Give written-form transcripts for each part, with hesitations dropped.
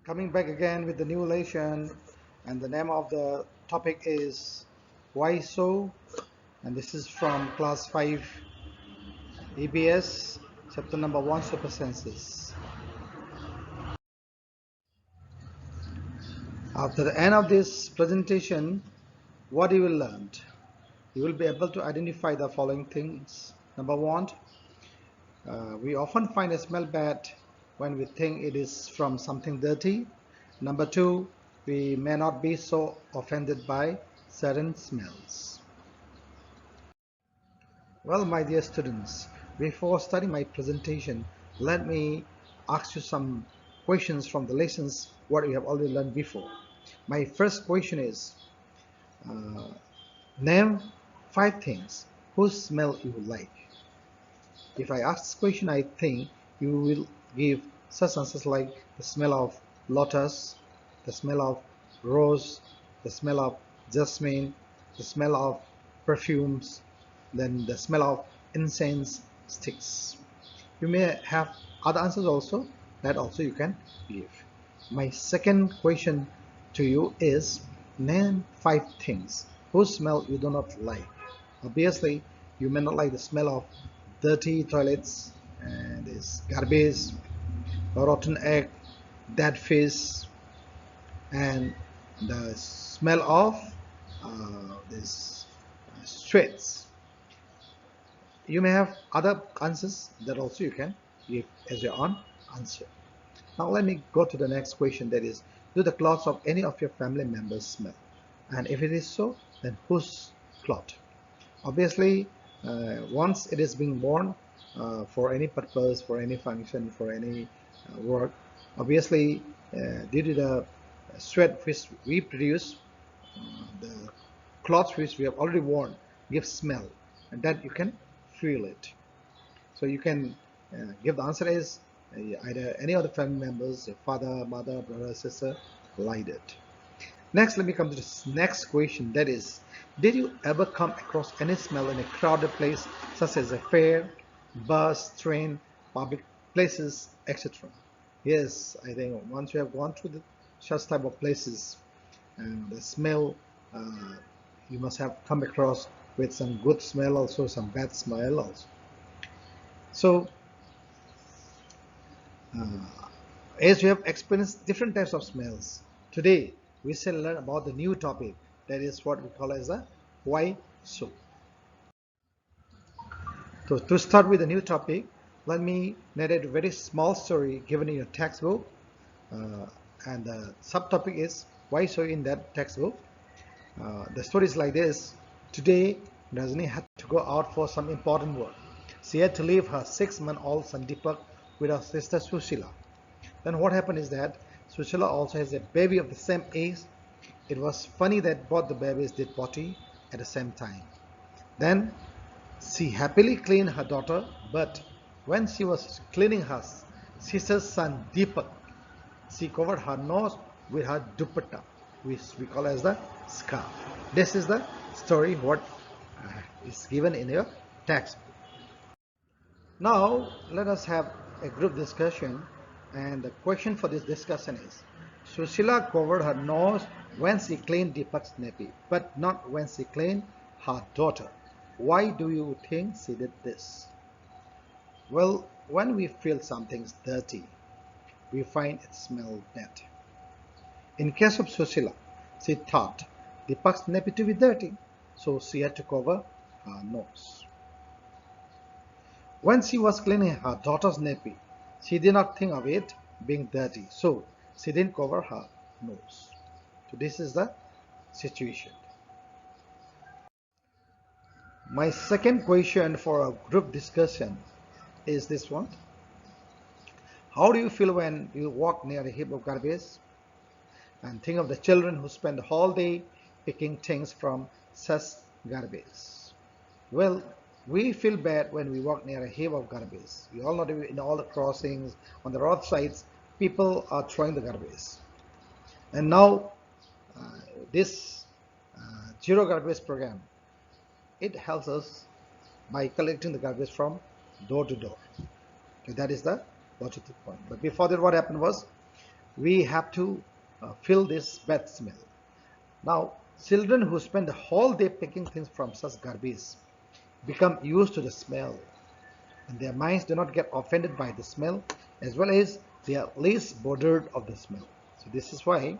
Coming back again with the new lesson, and the name of the topic is Why So? And this is from class 5 EVS, chapter number 1, super senses. After the end of this presentation, what you will learn? You will be able to identify the following things. Number one, we often find a smell bad when we think it is from something dirty. Number two, we may not be so offended by certain smells. Well, my dear students, before starting my presentation, let me ask you some questions from the lessons what we have already learned before. My first question is, uh, name 5 things whose smell you like. If I ask this question, I think you will give such answers like the smell of lotus, the smell of rose, the smell of jasmine, the smell of perfumes, then the smell of incense sticks. You may have other answers also, that also you can give. My second question to you is, name 5 things whose smell you do not like. Obviously, you may not like the smell of dirty toilets and this garbage, rotten egg, dead fish, and the smell of this streets. You may have other answers that also you can give as your own answer. Now let me go to the next question, that is, do the clothes of any of your family members smell? And if it is so, then whose cloth? Obviously, once it is being worn for any purpose, for any function, for any work, obviously due to the sweat which we produce, the clothes which we have already worn give smell, and that you can feel it. So you can give the answer as either any of the family members, your father, mother, brother, sister, like it. Next, let me come to this next question, that is, did you ever come across any smell in a crowded place such as a fair, bus, train, public places, etc.? Yes, I think once you have gone through such type of places, and the smell, uh, you must have come across with some good smell also, some bad smell also. So as we have experienced different types of smells, today we shall learn about the new topic, that is what we call as a why so. So to start with the new topic, let me narrate a very small story given in your textbook, uh, and the subtopic is why so in that textbook. The story is like this. Today, Rajni had to go out for some important work. She had to leave her 6-month-old son Deepak with her sister Sushila. Then what happened is that Sushila also has a baby of the same age. It was funny that both the babies did potty at the same time. Then she happily cleaned her daughter, but when she was cleaning her sister's son Deepak, she covered her nose with her dupatta, which we call as the scarf. This is the story what is given in your textbook. Now let us have a group discussion, and the question for this discussion is, Sushila covered her nose when she cleaned Deepak's nappy, but not when she cleaned her daughter. Why do you think she did this? Well, when we feel something's dirty, we find it smells bad. In case of Sushila, she thought Deepak's nappy to be dirty, so she had to cover her nose. When she was cleaning her daughter's nappy, she did not think of it being dirty, so she didn't cover her nose. So this is the situation. My second question for a group discussion is this one. How do you feel when you walk near a heap of garbage? And think of the children who spend the whole day picking things from such garbage. Well, we feel bad when we walk near a heap of garbage. You all know that in all the crossings, on the roadsides, people are throwing the garbage. And now, uh, this zero garbage program, it helps us by collecting the garbage from door to door. Okay, that is the logical point. But before that, what happened was, we have to feel this bad smell. Now, children who spend the whole day picking things from such garbage become used to the smell, and their minds do not get offended by the smell, as well as they are less bothered of the smell. So this is why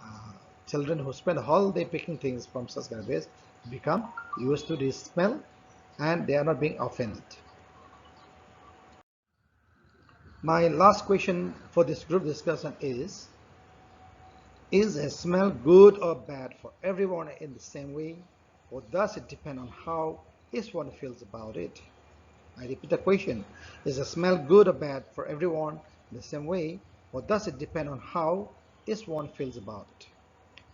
uh, children who spend a whole day picking things from such garbage become used to this smell, and they are not being offended. My last question for this group discussion is a smell good or bad for everyone in the same way, or does it depend on how each one feels about it? I repeat the question, is a smell good or bad for everyone in the same way, or does it depend on how each one feels about it?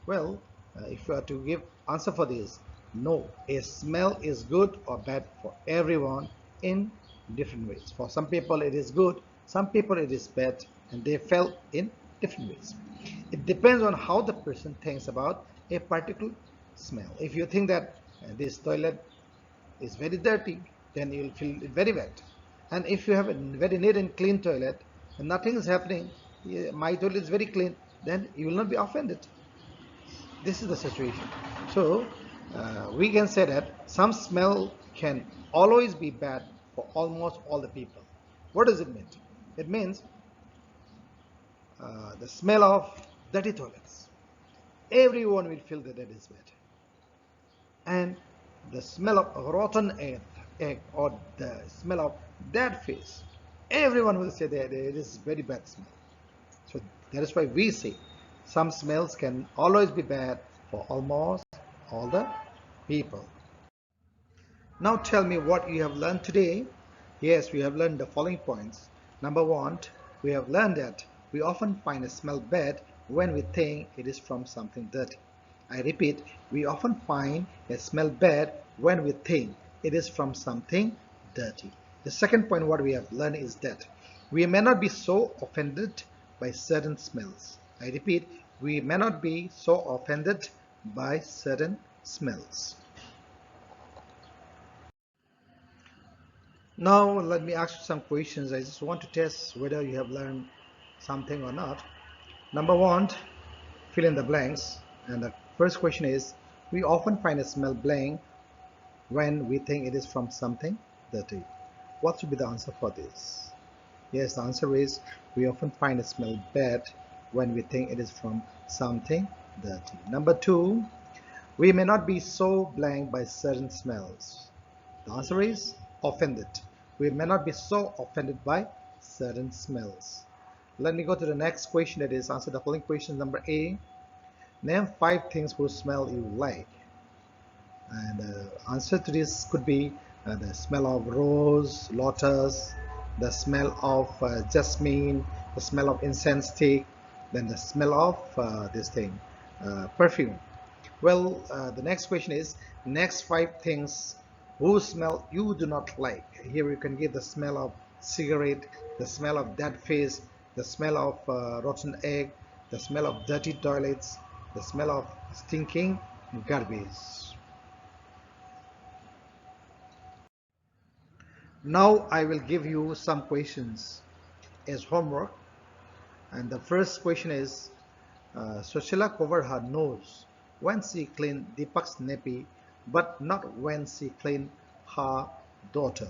Well, if you are to give answer for this, no, a smell is good or bad for everyone in different ways. For some people it is good, some people it is bad, and they felt in different ways. It depends on how the person thinks about a particular smell. If you think that this toilet is very dirty, then you will feel it very wet. And if you have a very neat and clean toilet and nothing is happening, my toilet is very clean, then you will not be offended. This is the situation. So we can say that some smell can always be bad for almost all the people. What does it mean? It means the smell of dirty toilets. Everyone will feel that is bad. And the smell of rotten egg or the smell of dead fish. Everyone will say that it is very bad smell. So that is why we say some smells can always be bad for almost all the people. Now tell me what you have learned today. Yes, we have learned the following points. Number one, we have learned that we often find a smell bad when we think it is from something dirty. I repeat, we often find a smell bad when we think it is from something dirty. The second point what we have learned is that we may not be so offended by certain smells. I repeat, we may not be so offended by certain smells. Now let me ask you some questions. I just want to test whether you have learned something or not. Number one, fill in the blanks. And the first question is, we often find a smell blank when we think it is from something dirty. What should be the answer for this? Yes, the answer is, we often find a smell bad when we think it is from something dirty. Number two, we may not be so blank by certain smells. The answer is offended. We may not be so offended by certain smells. Let me go to the next question, that is answer the following question. Number A, name 5 things whose smell you like. And the answer to this could be the smell of rose, lotus, the smell of jasmine, the smell of incense stick, then the smell of this thing, perfume. Well, the next question is, next 5 things whose smell you do not like. Here you can give the smell of cigarette, the smell of dead fish, the smell of rotten egg, the smell of dirty toilets, the smell of stinking garbage. Now I will give you some questions as homework, and the first question is, Sushila covered her nose when she cleaned Deepak's nappy, but not when she cleaned her daughter.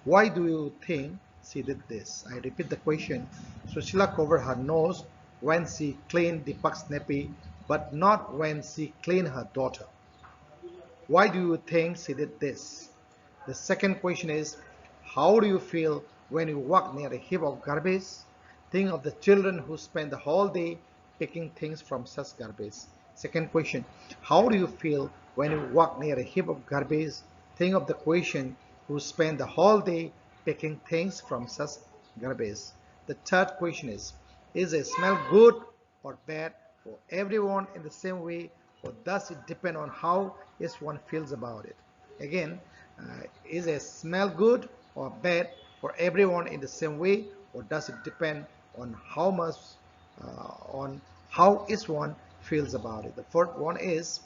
Why do you think she did this? I repeat the question. Sushila covered her nose when she cleaned Deepak's nappy, but not when she cleaned her daughter. Why do you think she did this? The second question is, how do you feel when you walk near a heap of garbage? Think of the children who spend the whole day picking things from such garbage. Second question, how do you feel when you walk near a heap of garbage? Think of the question who spend the whole day picking things from such garbage. The third question is a smell good or bad for everyone in the same way, or does it depend on how each one feels about it? Again, is a smell good or bad for everyone in the same way, or does it depend on how much, on how each one feels about it? The fourth one is,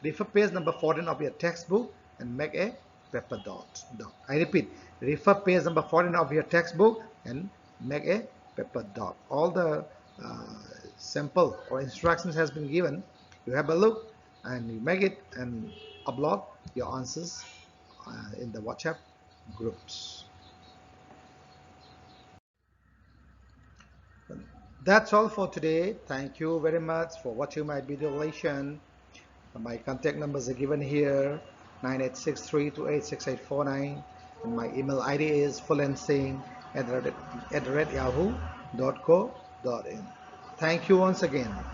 refer page number 14 of your textbook and make a paper dot. I repeat, refer page number 14 of your textbook and make a paper dot. All the uh, sample or instructions has been given. You have a look and you make it and upload your answers in the WhatsApp groups. That's all for today. Thank you very much for watching my video lesson. My contact numbers are given here, 9863286849, and my email ID is fullansingh@yahoo.co.in. Thank you once again.